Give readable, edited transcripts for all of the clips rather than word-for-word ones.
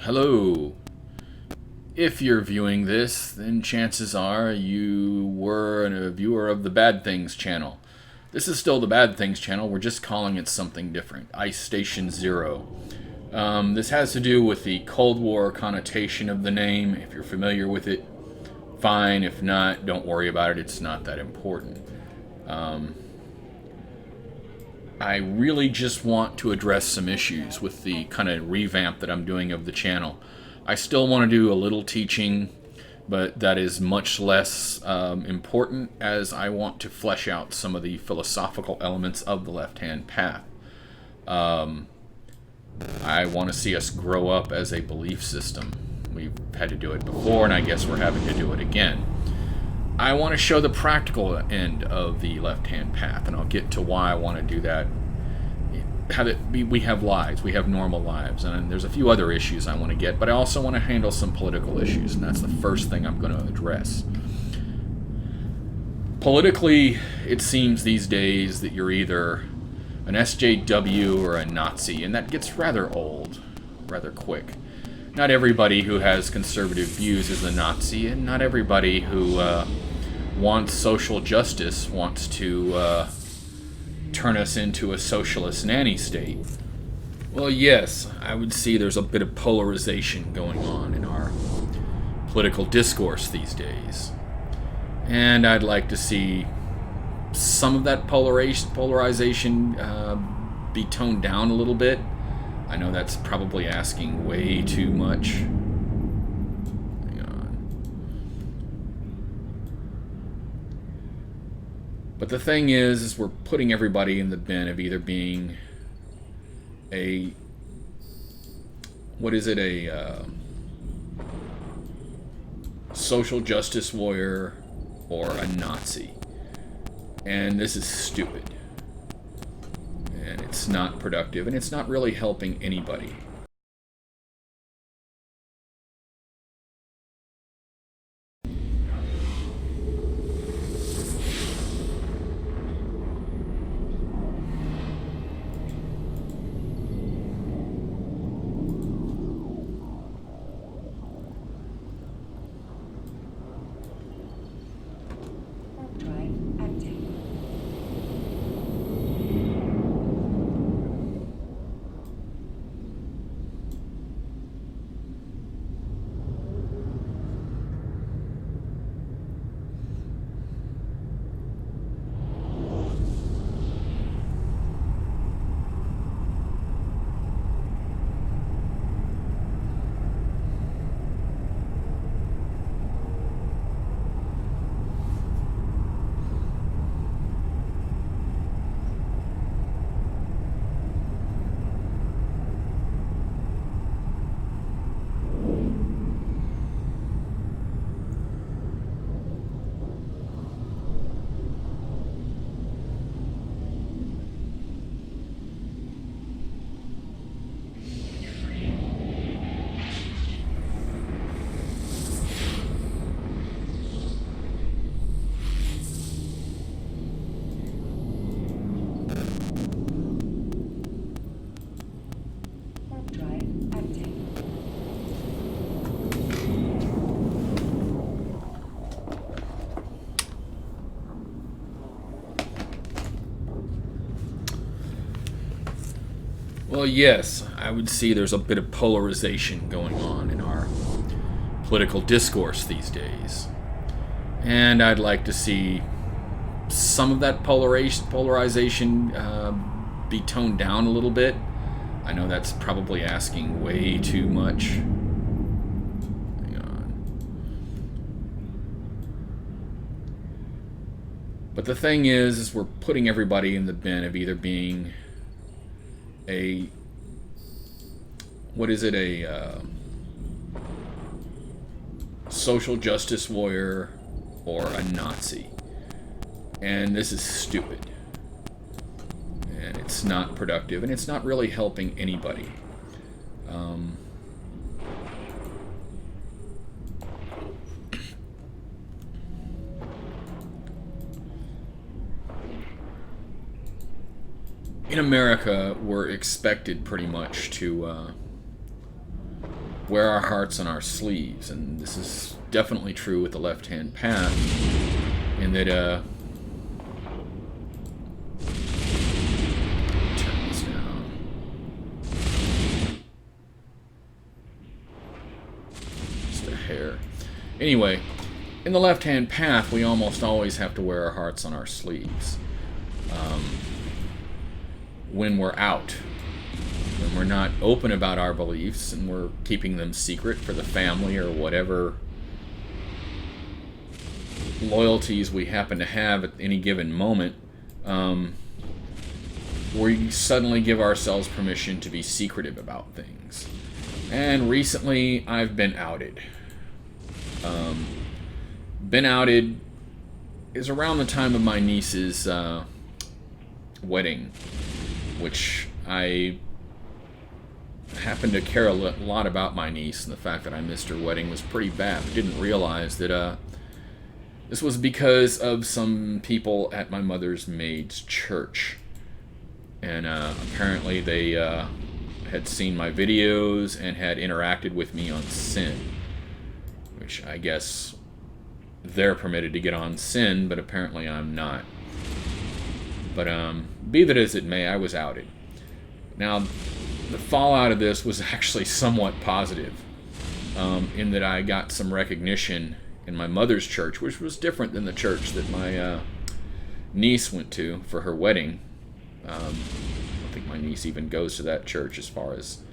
Hello. If you're viewing this, then chances are you were a viewer of the Bad Things channel. This is still the Bad Things channel, we're just calling it something different. Ice Station Zero. This has to do with the Cold War connotation of the name. If you're familiar with it, fine. If not, don't worry about it. It's not that important. I really just want to address some issues with the kind of revamp that I'm doing of the channel. I still want to do a little teaching, but that is much less important, as I want to flesh out some of the philosophical elements of the left-hand path. I want to see us grow up as a belief system. We've had to do it before, and I guess we're having to do it again. I want to show the practical end of the left-hand path, and I'll get to why I want to do that. We have lives, we have normal lives, and there's a few other issues I want to get, but I also want to handle some political issues, and that's the first thing I'm going to address. Politically, it seems these days that you're either an SJW or a Nazi, and that gets rather old, rather quick. Not everybody who has conservative views is a Nazi, and not everybody who wants social justice wants to turn us into a socialist nanny state. Well, yes, I would see there's a bit of polarization going on in our political discourse these days. And I'd like to see some of that polarization be toned down a little bit. I know that's probably asking way too much. Hang on. But the thing is we're putting everybody in the bin of either being a social justice warrior or a Nazi. And this is stupid. And it's not productive, and it's not really helping anybody. Well, yes, I would see there's a bit of polarization going on in our political discourse these days. And I'd like to see some of that polarization be toned down a little bit. I know that's probably asking way too much. Hang on. But the thing is we're putting everybody in the bin of either being a social justice warrior or a Nazi. And this is stupid. And it's not productive, and it's not really helping anybody. In America, we're expected pretty much to wear our hearts on our sleeves. And this is definitely true with the left-hand path, in that, turn this down. Just a hair. Anyway, in the left-hand path, we almost always have to wear our hearts on our sleeves. When we're out, when we're not open about our beliefs and we're keeping them secret for the family or whatever loyalties we happen to have at any given moment, we suddenly give ourselves permission to be secretive about things. And recently, I've been outed. Been outed is around the time of my niece's wedding, which I happen to care a lot about my niece, and the fact that I missed her wedding was pretty bad. I didn't realize that this was because of some people at my mother's maid's church. And apparently they had seen my videos and had interacted with me on Sin, which I guess they're permitted to get on Sin, but apparently I'm not. But be that as it may, I was outed. Now, the fallout of this was actually somewhat positive, in that I got some recognition in my mother's church, which was different than the church that my niece went to for her wedding. I don't think my niece even goes to that church as far as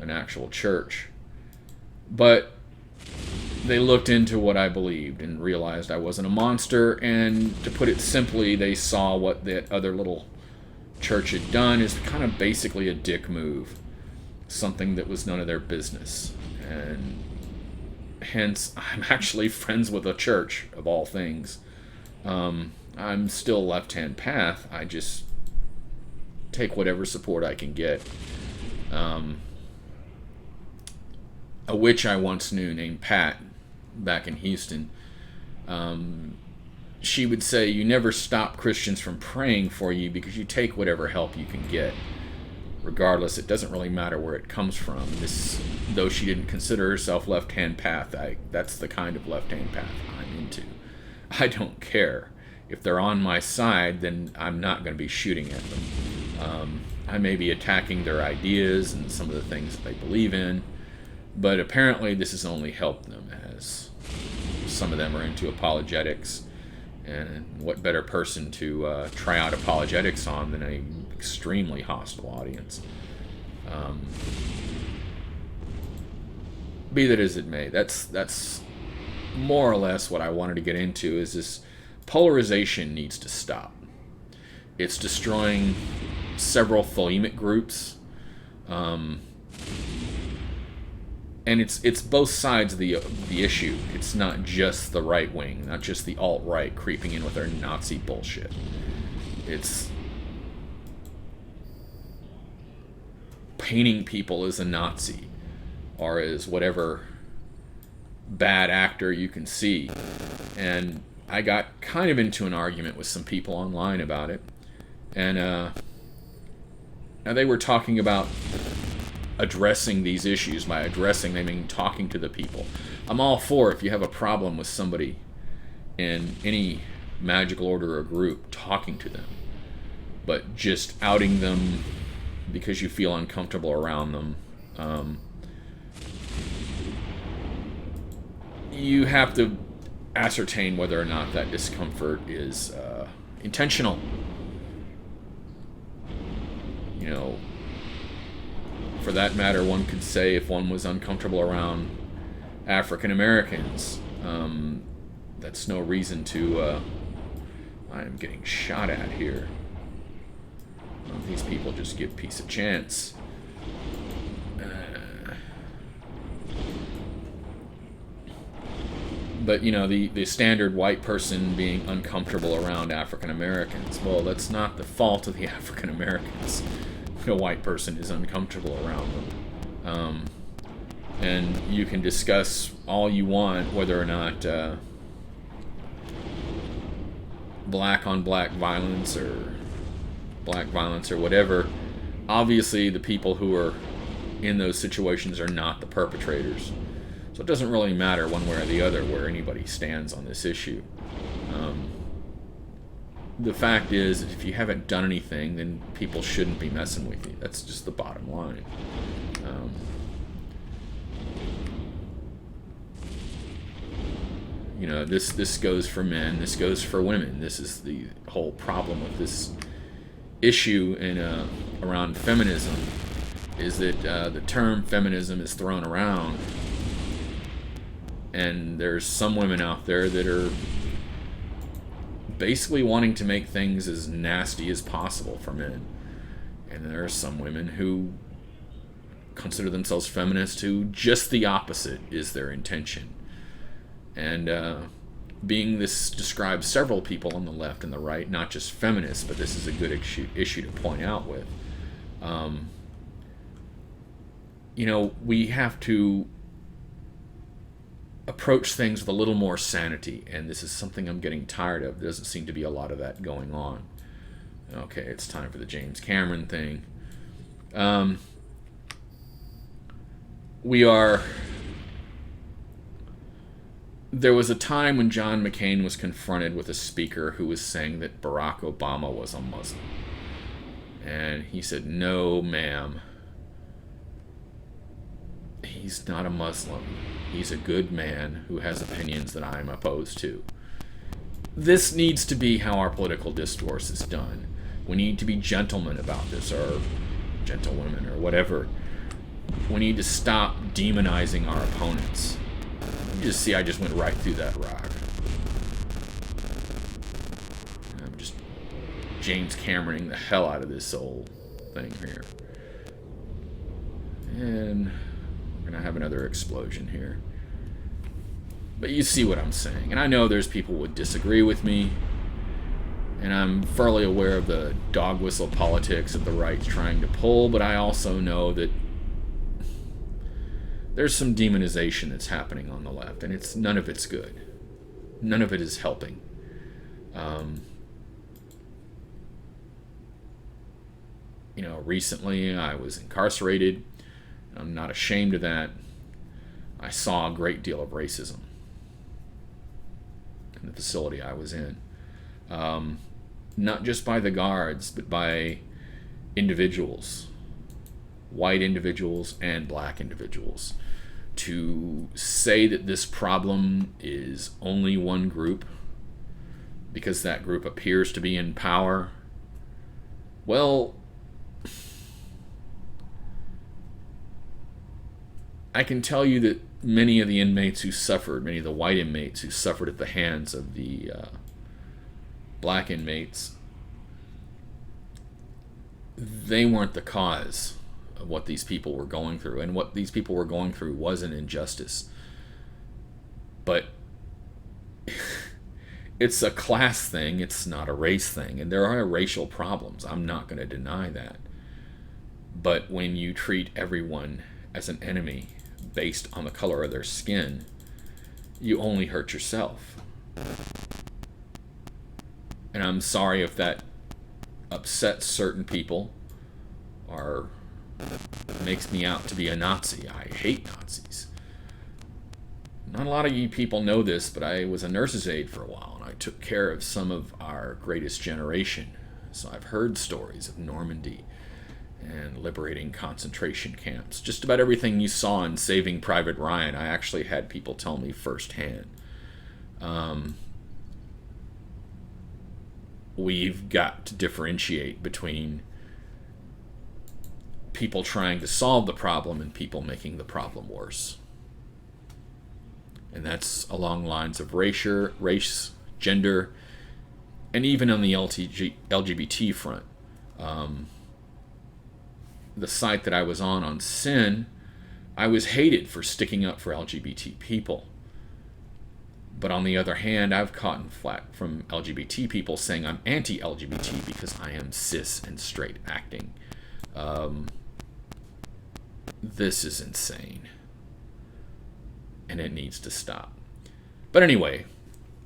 an actual church. But they looked into what I believed and realized I wasn't a monster, and to put it simply, they saw what that other little church had done is kind of basically a dick move, something that was none of their business. And hence, I'm actually friends with a church, of all things. I'm still left-hand path. I just take whatever support I can get. A witch I once knew named Pat, back in Houston, she would say, you never stop Christians from praying for you because you take whatever help you can get. Regardless, it doesn't really matter where it comes from. This, though she didn't consider herself left-hand path, that's the kind of left-hand path I'm into. I don't care. If they're on my side, then I'm not going to be shooting at them. I may be attacking their ideas and some of the things that they believe in, but apparently this has only helped them, as some of them are into apologetics. And what better person to try out apologetics on than an extremely hostile audience? Be that as it may, that's more or less what I wanted to get into, is this polarization needs to stop. It's destroying several thelemic groups. And it's both sides of the issue. It's not just the right wing, not just the alt-right creeping in with their Nazi bullshit. It's painting people as a Nazi or as whatever bad actor you can see. And I got kind of into an argument with some people online about it. And now they were talking about addressing these issues. By addressing, they mean talking to the people. I'm all for, if you have a problem with somebody in any magical order or group, talking to them. But just outing them because you feel uncomfortable around them, you have to ascertain whether or not that discomfort is intentional. You know, for that matter, one could say if one was uncomfortable around African Americans, that's no reason to. I am getting shot at here. These people just give peace a chance. But, you know, the standard white person being uncomfortable around African Americans, well, that's not the fault of the African Americans. A white person is uncomfortable around them. And you can discuss all you want whether or not black on black violence or black violence or whatever. Obviously, the people who are in those situations are not the perpetrators. So it doesn't really matter one way or the other where anybody stands on this issue. The fact is, if you haven't done anything, then people shouldn't be messing with you. That's just the bottom line. You know, this goes for men, this goes for women. This is the whole problem with this issue in around feminism, is that the term feminism is thrown around, and there's some women out there that are basically wanting to make things as nasty as possible for men, and there are some women who consider themselves feminists who just the opposite is their intention. And being this describes several people on the left and the right, not just feminists, but this is a good issue to point out with. You know, we have to approach things with a little more sanity, and this is something I'm getting tired of. There doesn't seem to be a lot of that going on. Okay, it's time for the James Cameron thing. There was a time when John McCain was confronted with a speaker who was saying that Barack Obama was a Muslim. And he said, "No, ma'am. He's not a Muslim. He's a good man who has opinions that I'm opposed to." This needs to be how our political discourse is done. We need to be gentlemen about this, or gentlewomen, or whatever. We need to stop demonizing our opponents. You just see, I just went right through that rock. I'm just James Cameroning the hell out of this whole thing here. And we're going to have another explosion here. But you see what I'm saying. And I know there's people who would disagree with me. And I'm fairly aware of the dog whistle politics that the right's trying to pull. But I also know that there's some demonization that's happening on the left, and none of it's good. None of it is helping. You know, recently I was incarcerated. I'm not ashamed of that. I saw a great deal of racism in the facility I was in. Not just by the guards, but by individuals. White individuals and black individuals. To say that this problem is only one group because that group appears to be in power, well, I can tell you that many of the inmates who suffered, many of the white inmates who suffered at the hands of the black inmates, they weren't the cause of what these people were going through. And what these people were going through was an injustice. But it's a class thing, it's not a race thing. And there are racial problems, I'm not going to deny that. But when you treat everyone as an enemy based on the color of their skin, you only hurt yourself. And I'm sorry if that upsets certain people or makes me out to be a Nazi. I hate Nazis. Not a lot of you people know this, but I was a nurse's aide for a while, and I took care of some of our greatest generation. So I've heard stories of Normandy and liberating concentration camps. Just about everything you saw in Saving Private Ryan, I actually had people tell me firsthand. We've got to differentiate between people trying to solve the problem and people making the problem worse. And that's along lines of race, gender, and even on the LGBT front. The site that I was on Sin, I was hated for sticking up for LGBT people. But on the other hand, I've caught flack from LGBT people saying I'm anti-LGBT because I am cis and straight acting. This is insane. And it needs to stop. But anyway,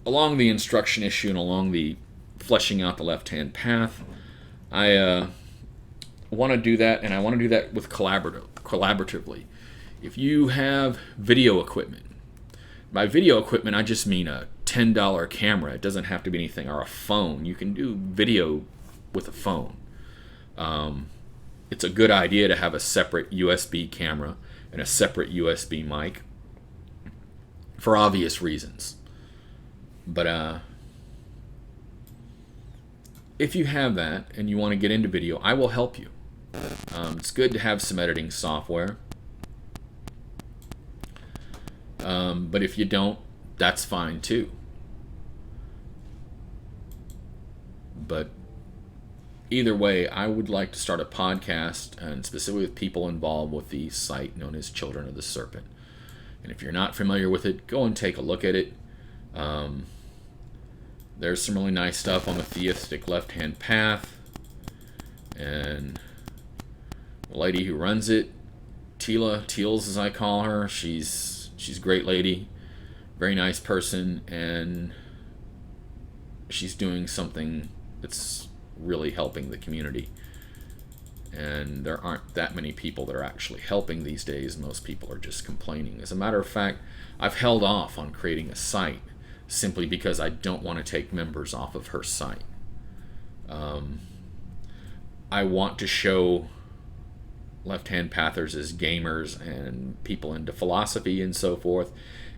along the instruction issue and along the fleshing out the left-hand path, I want to do that, and I want to do that with collaboratively. If you have video equipment, by video equipment I just mean a $10 camera. It doesn't have to be anything, or a phone. You can do video with a phone. It's a good idea to have a separate USB camera and a separate USB mic for obvious reasons. But if you have that and you want to get into video, I will help you. It's good to have some editing software. But if you don't, that's fine too. But either way, I would like to start a podcast, and specifically with people involved with the site known as Children of the Serpent. And if you're not familiar with it, go and take a look at it. There's some really nice stuff on the theistic left-hand path. And the lady who runs it, Teals as I call her, she's a great lady, very nice person, and she's doing something that's really helping the community. And there aren't that many people that are actually helping these days. Most people are just complaining. As a matter of fact, I've held off on creating a site simply because I don't want to take members off of her site. I want to show left-hand pathers as gamers and people into philosophy and so forth,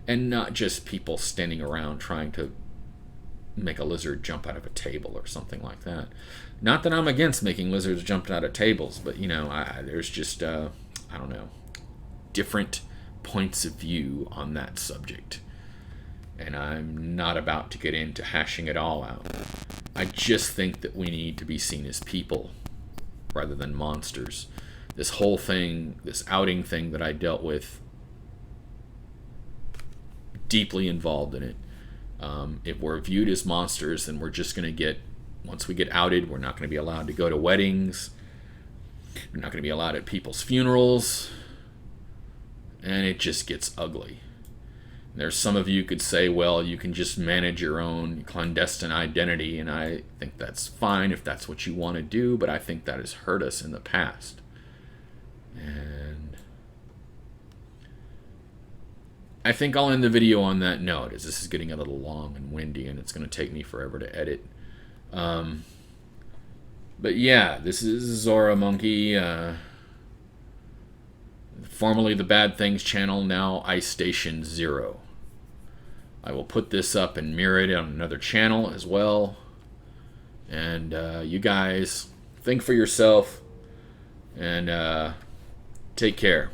and not just people standing around trying to make a lizard jump out of a table or something like that. Not that I'm against making lizards jump out of tables, but there's just I don't know, different points of view on that subject, and I'm not about to get into hashing it all out. I just think that we need to be seen as people rather than monsters. This whole thing, this outing thing that I dealt with, deeply involved in it. If we're viewed as monsters, then we're just going to get, once we get outed, we're not going to be allowed to go to weddings. We're not going to be allowed at people's funerals. And it just gets ugly. There's some of you could say, well, you can just manage your own clandestine identity, and I think that's fine if that's what you want to do, but I think that has hurt us in the past. And I think I'll end the video on that note, as this is getting a little long and windy, and it's going to take me forever to edit. But yeah, this is Zora Monkey, formerly the Bad Things channel, now Ice Station 0. I will put this up and mirror it on another channel as well. And you guys, think for yourself, and take care.